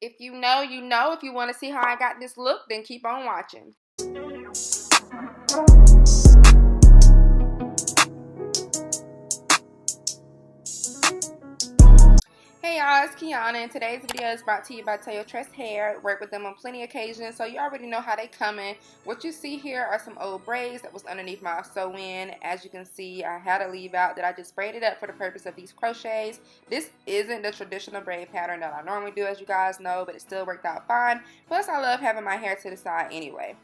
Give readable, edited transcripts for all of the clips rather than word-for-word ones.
If you know, you know. If you want to see how I got this look, then keep on watching. Hey y'all, it's Keonna, and today's video is brought to you by Toyotress hair. Work with them on plenty of occasions, so you already know how they coming. What you see here are some old braids that was underneath my sew-in. As you can see, I had a leave out that I just braided up for the purpose of these crochets. This isn't the traditional braid pattern that I normally do, as you guys know, but it still worked out fine. Plus, I love having my hair to the side anyway.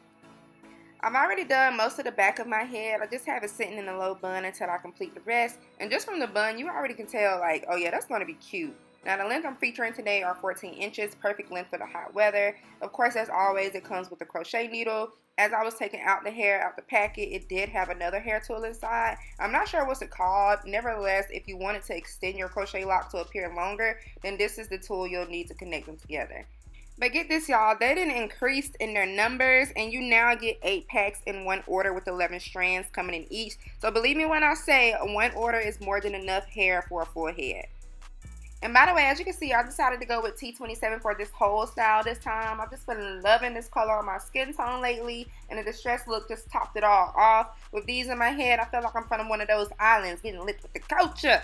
I've already done most of the back of my head. I just have it sitting in a low bun until I complete the rest. And just from the bun, you already can tell, like, oh yeah, that's going to be cute. Now, the length I'm featuring today are 14 inches, perfect length for the hot weather. Of course, as always, it comes with a crochet needle. As I was taking out the hair out the packet, it did have another hair tool inside. I'm not sure what's it called. Nevertheless, if you wanted to extend your crochet lock to appear longer, then this is the tool you'll need to connect them together. But get this, y'all, they didn't increase in their numbers, and you now get 8 packs in one order with 11 strands coming in each. So believe me when I say one order is more than enough hair for a full head. And by the way, as you can see, I decided to go with T27 for this whole style this time. I've just been loving this color on my skin tone lately, and the distressed look just topped it all off. With these in my head, I feel like I'm from one of those islands getting lit with the culture.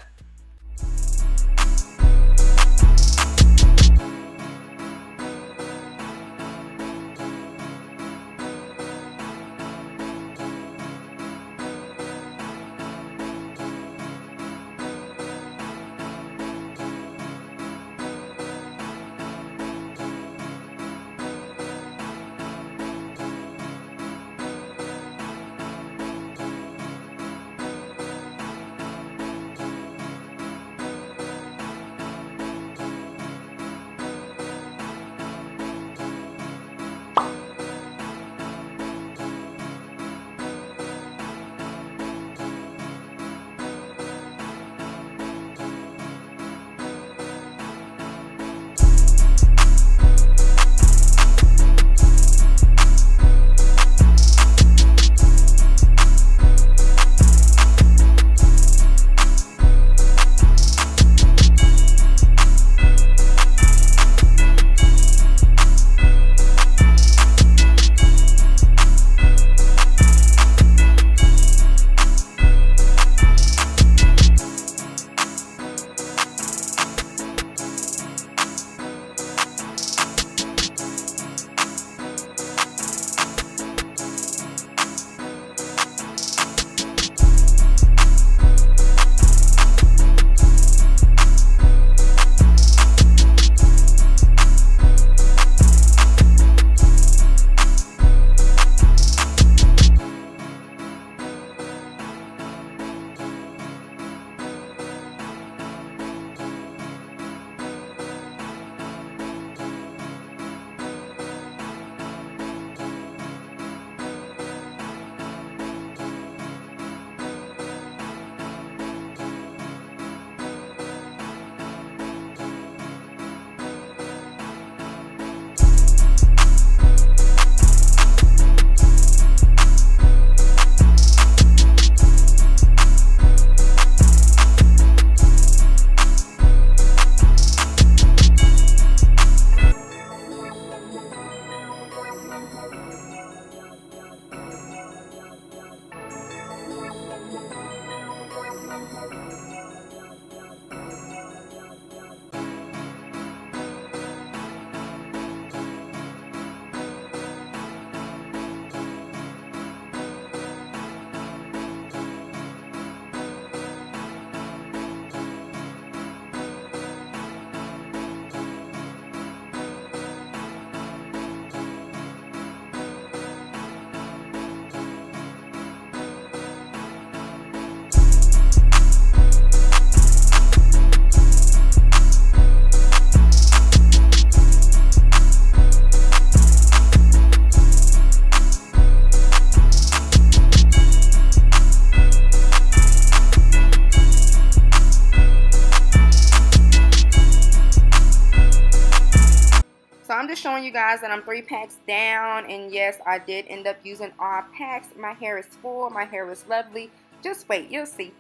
So I'm just showing you guys that I'm 3 packs down, and yes, I did end up using all packs. My hair is full, my hair is lovely. Just wait, you'll see.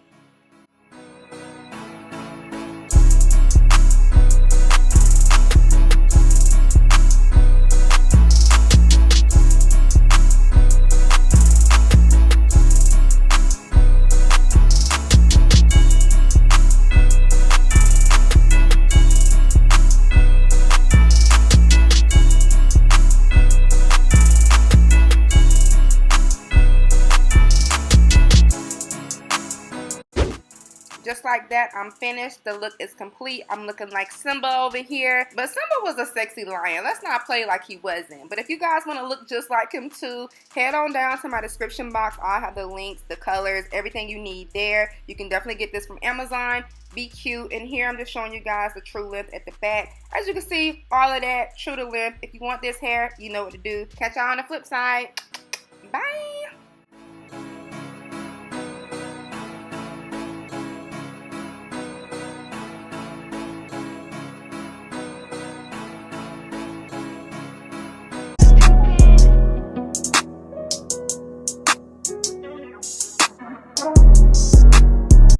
like that, I'm finished. The look is complete. I'm looking like Simba over here. But Simba was a sexy lion. Let's not play like he wasn't. But if you guys want to look just like him too, head on down to my description box. I'll have the links, the colors, everything you need there. You can definitely get this from Amazon. Be cute. And here I'm just showing you guys the true length at the back. As you can see, all of that true to length. If you want this hair, you know what to do. Catch y'all on the flip side. Bye.